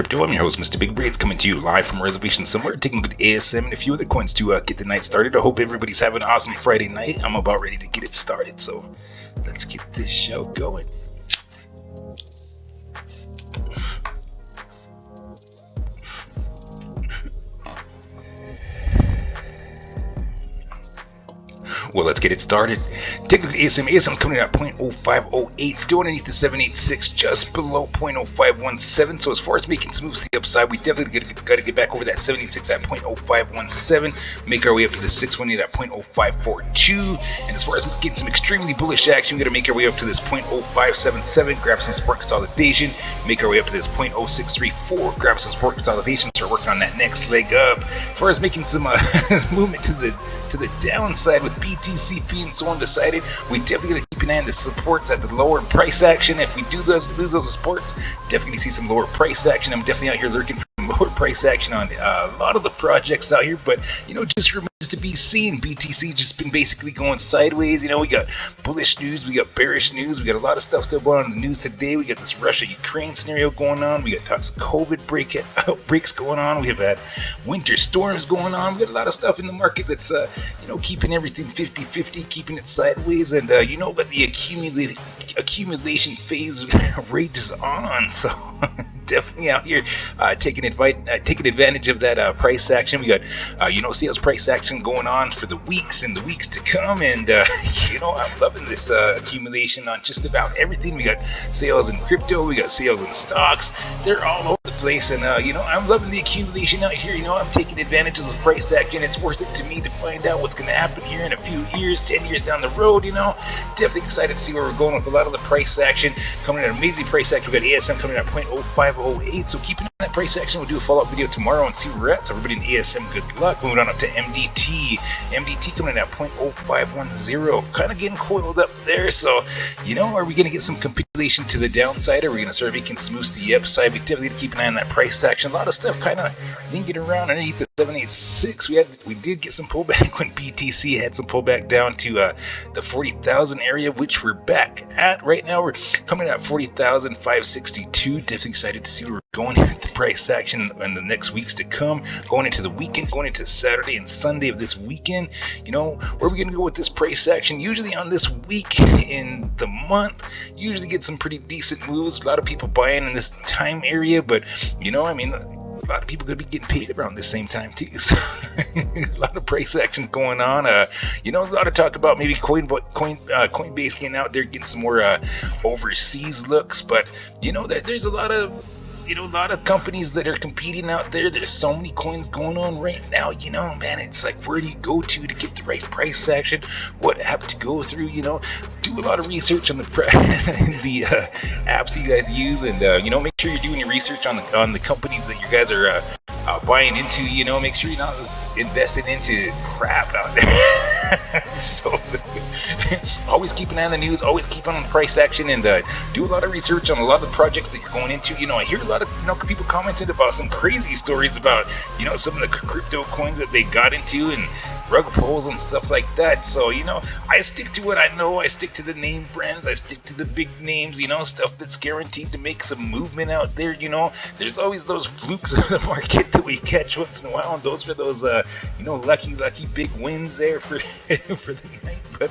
Crypto. I'm your host, Mr. Big Braids, coming to you live from a reservation somewhere, taking good ASM and a few other coins to get the night started. I hope everybody's having an awesome Friday night. I'm about ready to get it started, so let's get this show going. Well, let's get it started. Technical ASM is coming in at 0.0508, still underneath the 786, just below 0.0517. So as far as making some moves to the upside, we definitely got to get back over that 76 at 0.0517, make our way up to the 618 at 0.0542. And as far as getting some extremely bullish action, we got to make our way up to this 0.0577, grab some support consolidation, make our way up to this 0.0634, grab some support consolidation, start working on that next leg up. As far as making some movement to the downside with BTC being so undecided, we definitely got to keep an eye on the supports at the lower price action. If we do lose those supports, definitely see some lower price action. I'm definitely out here lurking for lower price action on a lot of the projects out here, but just remains to be seen. BTC just been basically going sideways. We got bullish news, we got bearish news, we got a lot of stuff still going on in the news today. We got this Russia-Ukraine scenario going on, we got talks of COVID outbreaks going on, we have had winter storms going on, we got a lot of stuff in the market that's keeping everything 50-50, keeping it sideways, and but the accumulation phase rages on, so definitely out here taking advantage of that price action. We got sales price action going on for the weeks and the weeks to come, and I'm loving this accumulation on just about everything. We got sales in crypto, we got sales in stocks, they're all over the place, and I'm loving the accumulation out here. I'm taking advantage of this price action. It's worth it to me to find out what's going to happen here in a few years, 10 years down the road. Definitely excited to see where we're going with a lot of the price action coming in. An amazing price action. We got ASM coming in at 0.0508, so keep an eye on that price action. We'll do a follow-up video tomorrow and see where we're at. So everybody in ASM, good luck. Moving on up to MDT coming in at 0.0510, kind of getting coiled up there. So are we going to get some capitulation to the downside, or are we going to start making some moves to the upside? We definitely keep an eye on that price action. A lot of stuff kind of linking around underneath the 786. We did get some pullback when BTC had some pullback down to the 40,000 area, which we're back at right now. We're coming at 40,562. Definitely excited to see where we're going with the price action in the next weeks to come, going into the weekend, going into Saturday and Sunday of this weekend. Where are we going to go with this price action? Usually on this week in the month, usually get some pretty decent moves. A lot of people buying in this time area, but a lot of people could be getting paid around the same time too. So a lot of price action going on. A lot of talk about maybe Coinbase getting out there, getting some more overseas looks. But that there's a lot of companies that are competing out there. There's so many coins going on right now. Man, it's like, where do you go to get the right price action? What app to go through? Do a lot of research on the the apps you guys use, and make sure you're doing your research on the companies that you guys are buying into. Make sure you're not investing into crap out there. So always keep an eye on the news, always keep on the price action, and do a lot of research on a lot of the projects that you're going into. I hear a lot of people commented about some crazy stories about some of the crypto coins that they got into and rug pulls and stuff like that. So I stick to what I know. I stick to the name brands. I stick to the big names. Stuff that's guaranteed to make some movement out there. There's always those flukes of the market that we catch once in a while, and those are those lucky big wins there for for the night. But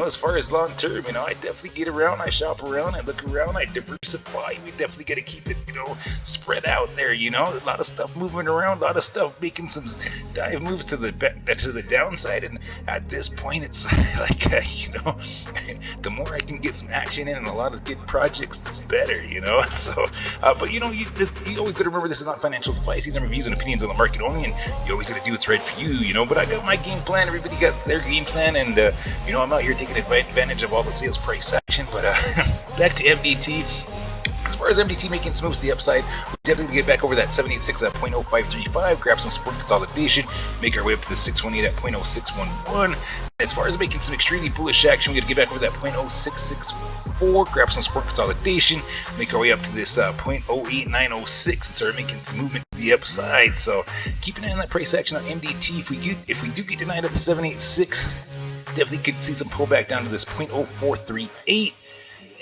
as far as long term, I definitely get around, I shop around, I look around, I diversify. We definitely got to keep it spread out there. A lot of stuff moving around, a lot of stuff making some dive moves to the downside, and at this point it's like the more I can get some action in and a lot of good projects, the better. So but you always got to remember, this is not financial advice. These are reviews and opinions on the market only, and you always got to do what's right for you. But I got my game plan, everybody got their game plan, and I'm out here taking advantage of all the sales price action. But back to MDT. As far as MDT making some moves to the upside, we definitely get back over that 786 at 0.0535, grab some support consolidation, make our way up to the 618 at 0.0611. As far as making some extremely bullish action, we got to get back over that 0.0664, grab some support consolidation, make our way up to this 0.08906, and start making some movement to the upside. So keep an eye on that price action on MDT. If we do get denied at the 786, definitely could see some pullback down to this 0.0438.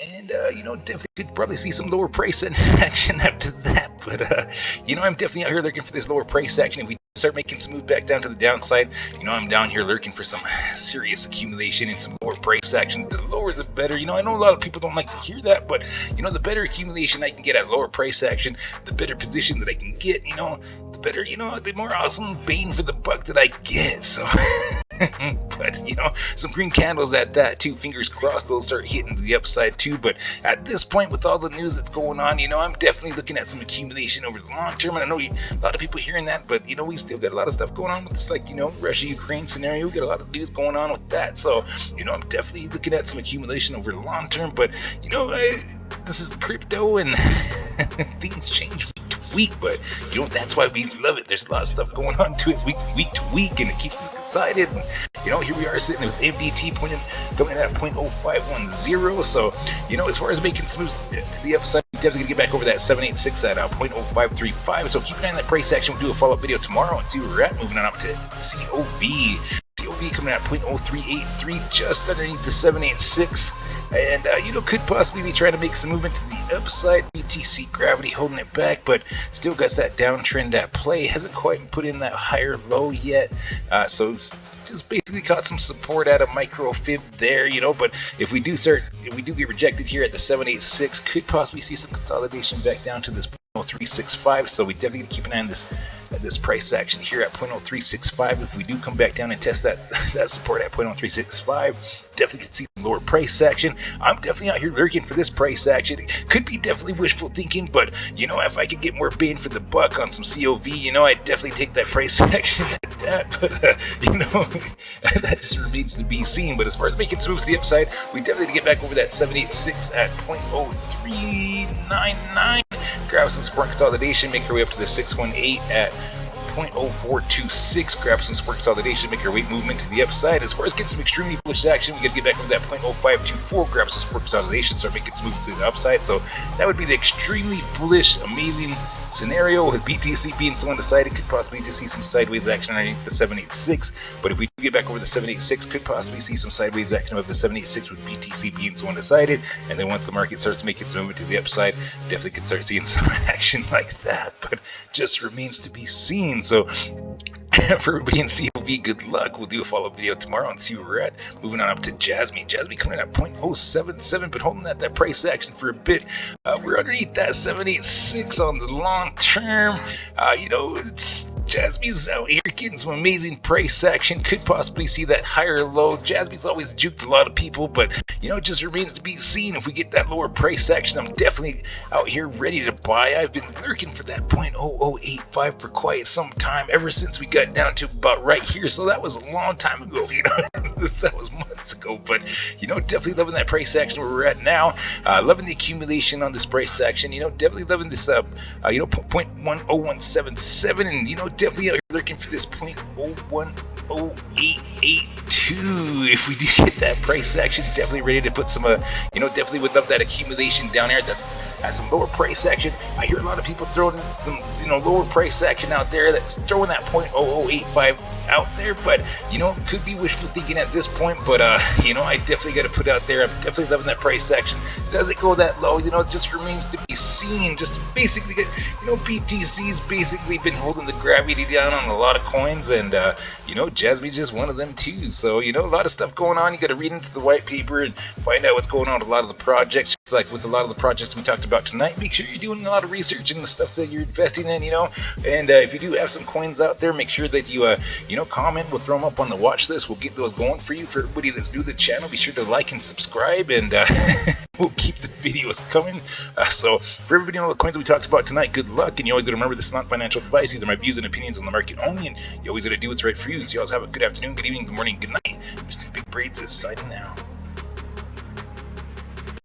And, definitely could probably see some lower price action after that. But, I'm definitely out here looking for this lower price action. If we start making some move back down to the downside, I'm down here lurking for some serious accumulation and some lower price action. The lower the better. I know a lot of people don't like to hear that, but, the better accumulation I can get at lower price action, the better position that I can get, the better, the more awesome bang for the buck that I get. So... but some green candles at that too. Fingers crossed they'll start hitting the upside too. But at this point, with all the news that's going on, I'm definitely looking at some accumulation over the long term. And I know a lot of people hearing that, but we still got a lot of stuff going on with this, like Russia-Ukraine scenario. We got a lot of news going on with that. So I'm definitely looking at some accumulation over the long term. But this is crypto and things change week, but that's why we love it. There's a lot of stuff going on to it week to week, and it keeps us excited. And here we are sitting with MDT coming in at 0.0510. So as far as making some moves to the upside, we're definitely gonna get back over that 786 at 0.0535. So keep an eye on that price action. We'll do a follow-up video tomorrow and see where we're at. Moving on up to COV coming at 0.0383, just underneath the 786. And could possibly be trying to make some movement to the upside. BTC Gravity holding it back, but still got that downtrend at play. Hasn't quite put in that higher low yet. So just basically caught some support at a micro fib there, but if we do get rejected here at the 786, could possibly see some consolidation back down to this 0.0365. So we definitely keep an eye on this price action here at 0.0365. If we do come back down and test that support at 0.0365, definitely could see some lower price action. I'm definitely out here lurking for this price action. It could be definitely wishful thinking, but if I could get more bang for the buck on some COV, I'd definitely take that price action at that. But that just remains to be seen. But as far as making some moves to the upside, we definitely get back over that 786 at 0.0399. Grab some support consolidation, make our way up to the 618 at 0.0426. Grab some support consolidation, make our way movement to the upside. As far as getting some extremely bullish action, we got to get back over that 0.0524. Grab some support consolidation, start making some movement to the upside. So that would be the extremely bullish, amazing scenario, with BTC being so undecided. Could possibly just see some sideways action underneath the 786. But if we do get back over the 786, could possibly see some sideways action of the 786 with BTC being so undecided. And then once the market starts making some movement to the upside, definitely could start seeing some action like that. But just remains to be seen. So for everybody in COV, good luck. We'll do a follow-up video tomorrow and see where we're at. Moving on up to Jasmy. Jasmy coming in at 0.077, but holding that price action for a bit. We're underneath that 786 on the long term. Jasmy's out here getting some amazing price action. Could possibly see that higher low. Jasmy's always juked a lot of people, but it just remains to be seen. If we get that lower price action, I'm definitely out here ready to buy. I've been lurking for that 0.0085 for quite some time, ever since we got down to about right here. So that was a long time ago, that was months ago. But definitely loving that price action where we're at now. Loving the accumulation on this price action. Definitely loving this 0.10177, and definitely out here looking for this 0.010882. If we do get that price action, definitely ready to put some definitely would love that accumulation down there at some lower price action. I hear a lot of people throwing some lower price action out there that's throwing that 0.0085 out there, but could be wishful thinking at this point. But I definitely got to put out there, I'm definitely loving that price action. Does it go that low? It just remains to be seen. Just basically get, BTC's basically been holding the gravity down on a lot of coins, and Jasmy's just one of them too. So a lot of stuff going on. You got to read into the white paper and find out what's going on with a lot of the projects. Like with a lot of the projects we talked about tonight, make sure you're doing a lot of research in the stuff that you're investing in, and if you do have some coins out there, make sure that you comment. We'll throw them up on the watch list. We'll get those going for you. For everybody that's new to the channel, be sure to like and subscribe, and we'll keep the videos coming. So for everybody on all the coins that we talked about tonight, good luck, and you always got to remember, this is not financial advice. These are my views and opinions on the market only, and you always got to do what's right for you. So you always have a good afternoon, good evening, good morning, good night. Mr. Big Braids is signing out.